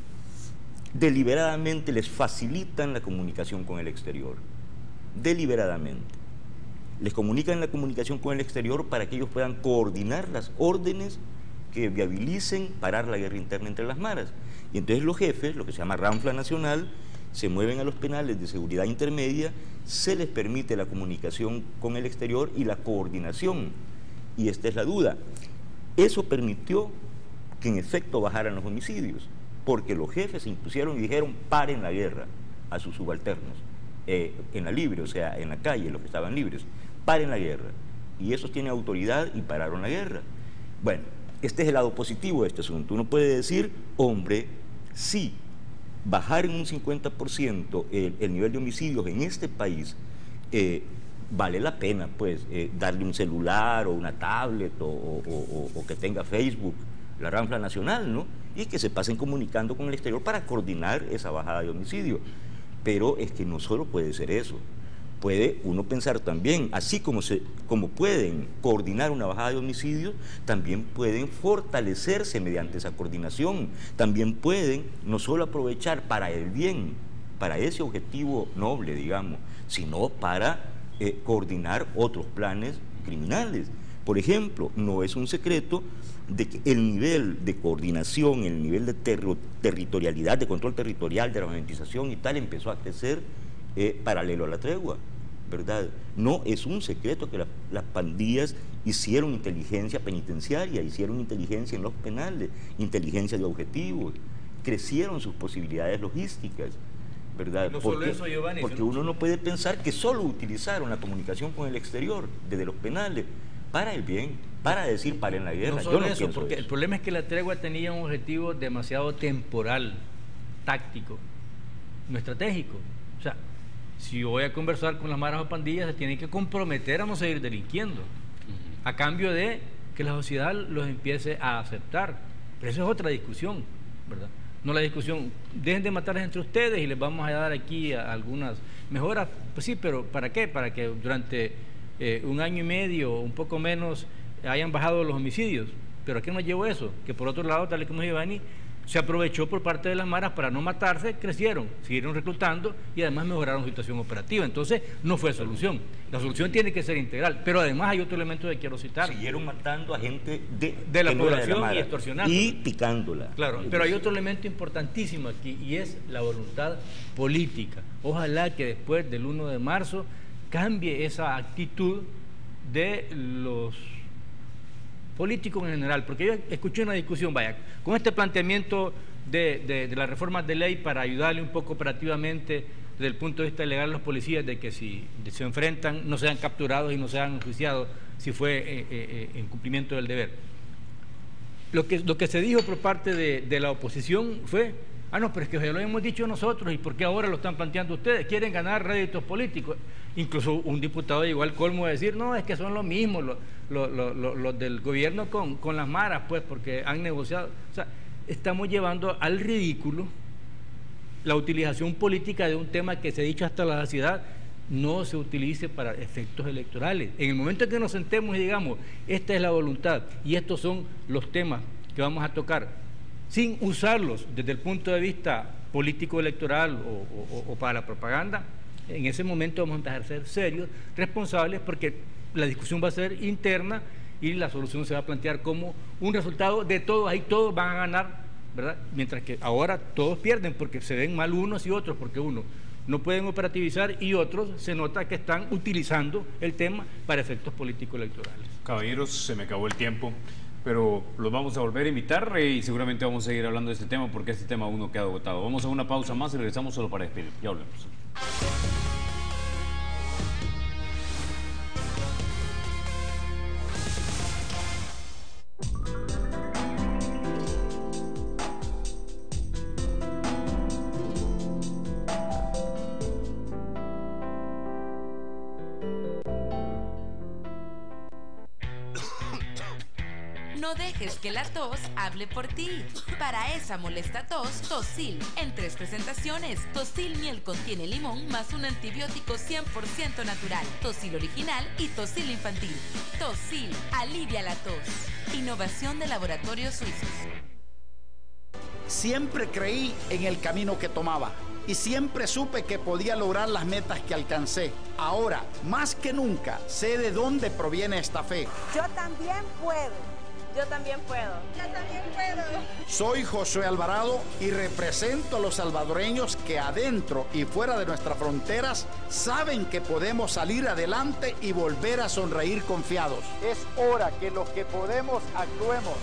Deliberadamente les facilitan la comunicación con el exterior. Deliberadamente. Les comunican la comunicación con el exterior para que ellos puedan coordinar las órdenes que viabilicen parar la guerra interna entre las maras. Y entonces los jefes, lo que se llama Ranfla Nacional, se mueven a los penales de seguridad intermedia, se les permite la comunicación con el exterior y la coordinación. Y esta es la duda. Eso permitió que en efecto bajaran los homicidios, porque los jefes se impusieron y dijeron: paren la guerra a sus subalternos, en la libre, o sea, en la calle, los que estaban libres, paren la guerra. Y esos tienen autoridad y pararon la guerra. Bueno, este es el lado positivo de este asunto. Uno puede decir, hombre, sí, bajar en un 50% el nivel de homicidios en este país, vale la pena, pues, darle un celular o una tablet o que tenga Facebook, la Ranfla Nacional, ¿no? Y que se pasen comunicando con el exterior para coordinar esa bajada de homicidios. Pero es que no solo puede ser eso. Puede uno pensar también, así como pueden coordinar una bajada de homicidios, también pueden fortalecerse mediante esa coordinación. También pueden no solo aprovechar para el bien, para ese objetivo noble, digamos, sino para coordinar otros planes criminales. Por ejemplo, no es un secreto de que el nivel de coordinación, el nivel de territorialidad, de control territorial, de armamentización y tal, empezó a crecer paralelo a la tregua, ¿verdad? No es un secreto que las pandillas hicieron inteligencia penitenciaria, hicieron inteligencia en los penales, inteligencia de objetivos, crecieron sus posibilidades logísticas, ¿verdad? No solo eso, Giovanni, porque uno no puede pensar que solo utilizaron la comunicación con el exterior, desde los penales, para el bien, para decir paren la guerra. No solo eso, porque el problema es que la tregua tenía un objetivo demasiado temporal, táctico, no estratégico. O sea, si yo voy a conversar con las maras o pandillas, se tienen que comprometer a no seguir delinquiendo, a cambio de que la sociedad los empiece a aceptar. Pero eso es otra discusión, ¿verdad? No la discusión, dejen de matarles entre ustedes y les vamos a dar aquí algunas mejoras. Pues sí, pero ¿para qué? Para que durante un año y medio, un poco menos, hayan bajado los homicidios. Pero ¿a qué nos llevó eso? Que por otro lado, tal y como Giovanni, se aprovechó por parte de las maras para no matarse, crecieron, siguieron reclutando y además mejoraron su situación operativa. Entonces, no fue solución. La solución tiene que ser integral. Pero además hay otro elemento que quiero citar. Siguieron matando a gente de la población y extorsionando. Y picándola. Claro, pero hay otro elemento importantísimo aquí y es la voluntad política. Ojalá que después del 1 de marzo cambie esa actitud de los políticos en general, porque yo escuché una discusión, vaya, con este planteamiento de las reformas de ley para ayudarle un poco operativamente desde el punto de vista legal a los policías, de que si se enfrentan no sean capturados y no sean enjuiciados si fue en cumplimiento del deber. Lo que se dijo por parte de la oposición fue Ah, no, pero es que ya lo hemos dicho nosotros, ¿y por qué ahora lo están planteando ustedes? Quieren ganar réditos políticos. Incluso un diputado llegó al colmo de decir, no, es que son lo mismo los del gobierno con las maras, pues, porque han negociado. O sea, estamos llevando al ridículo la utilización política de un tema que se ha dicho hasta la saciedad, no se utilice para efectos electorales. En el momento en que nos sentemos y digamos, esta es la voluntad y estos son los temas que vamos a tocar, sin usarlos desde el punto de vista político electoral o para la propaganda, en ese momento vamos a empezar a ser serios, responsables, porque la discusión va a ser interna y la solución se va a plantear como un resultado de todos, ahí todos van a ganar, ¿verdad? Mientras que ahora todos pierden porque se ven mal unos y otros, porque unos no pueden operativizar y otros se nota que están utilizando el tema para efectos políticos electorales. Caballeros, se me acabó el tiempo, pero los vamos a volver a invitar y seguramente vamos a seguir hablando de este tema porque este tema aún no queda agotado. Vamos a una pausa más y regresamos solo para despedir. Ya volvemos. No dejes que la tos hable por ti. Para esa molesta tos, Tosil, en 3 presentaciones. Tosil miel contiene limón más un antibiótico 100% natural. Tosil original y Tosil infantil. Tosil, alivia la tos. Innovación de Laboratorios Suizos. Siempre creí en el camino que tomaba y siempre supe que podía lograr las metas que alcancé. Ahora, más que nunca, sé de dónde proviene esta fe. Yo también puedo. Yo también puedo. Yo también puedo. Soy Josué Alvarado y represento a los salvadoreños que adentro y fuera de nuestras fronteras saben que podemos salir adelante y volver a sonreír confiados. Es hora que los que podemos actuemos.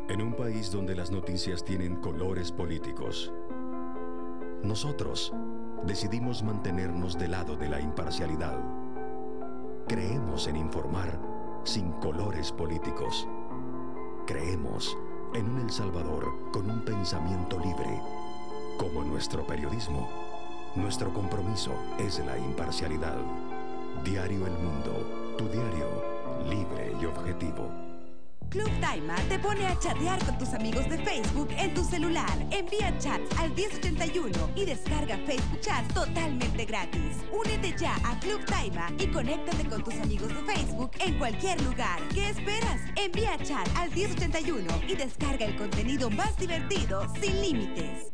En un país donde las noticias tienen colores políticos, nosotros decidimos mantenernos del lado de la imparcialidad. Creemos en informar sin colores políticos. Creemos en un El Salvador con un pensamiento libre. Como nuestro periodismo, nuestro compromiso es la imparcialidad. Diario El Mundo, tu diario libre y objetivo. Club Daima te pone a chatear con tus amigos de Facebook en tu celular. Envía chats al 1081 y descarga Facebook Chats totalmente gratis. Únete ya a Club Daima y conéctate con tus amigos de Facebook en cualquier lugar. ¿Qué esperas? Envía chat al 1081 y descarga el contenido más divertido sin límites.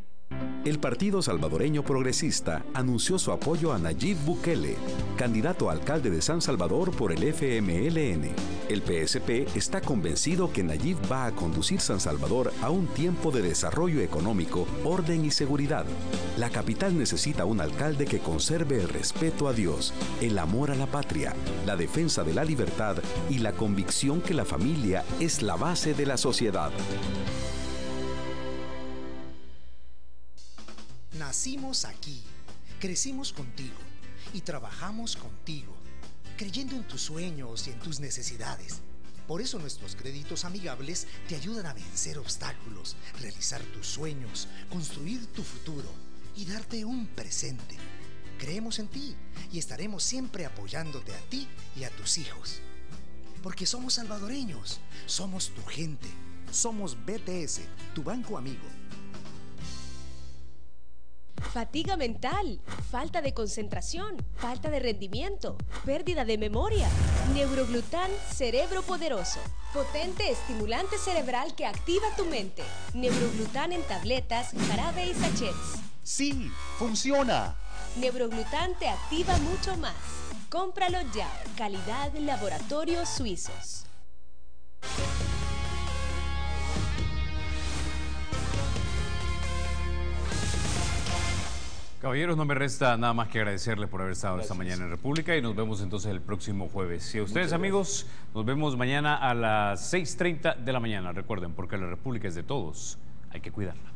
El Partido Salvadoreño Progresista anunció su apoyo a Nayib Bukele, candidato a alcalde de San Salvador por el FMLN. El PSP está convencido que Nayib va a conducir San Salvador a un tiempo de desarrollo económico, orden y seguridad. La capital necesita un alcalde que conserve el respeto a Dios, el amor a la patria, la defensa de la libertad y la convicción que la familia es la base de la sociedad. Nacimos aquí, crecimos contigo y trabajamos contigo, creyendo en tus sueños y en tus necesidades. Por eso nuestros créditos amigables te ayudan a vencer obstáculos, realizar tus sueños, construir tu futuro y darte un presente. Creemos en ti y estaremos siempre apoyándote a ti y a tus hijos. Porque somos salvadoreños, somos tu gente, somos BTS, tu banco amigo. Fatiga mental, falta de concentración, falta de rendimiento, pérdida de memoria. Neuroglután Cerebro Poderoso. Potente estimulante cerebral que activa tu mente. Neuroglután en tabletas, jarabe y sachets. ¡Sí! ¡Funciona! Neuroglután te activa mucho más. Cómpralo ya. Calidad Laboratorios Suizos. Caballeros, no me resta nada más que agradecerle por haber estado esta mañana en República y nos vemos entonces el próximo jueves. Y a ustedes, amigos, nos vemos mañana a las 6:30 de la mañana. Recuerden, porque la República es de todos, hay que cuidarla.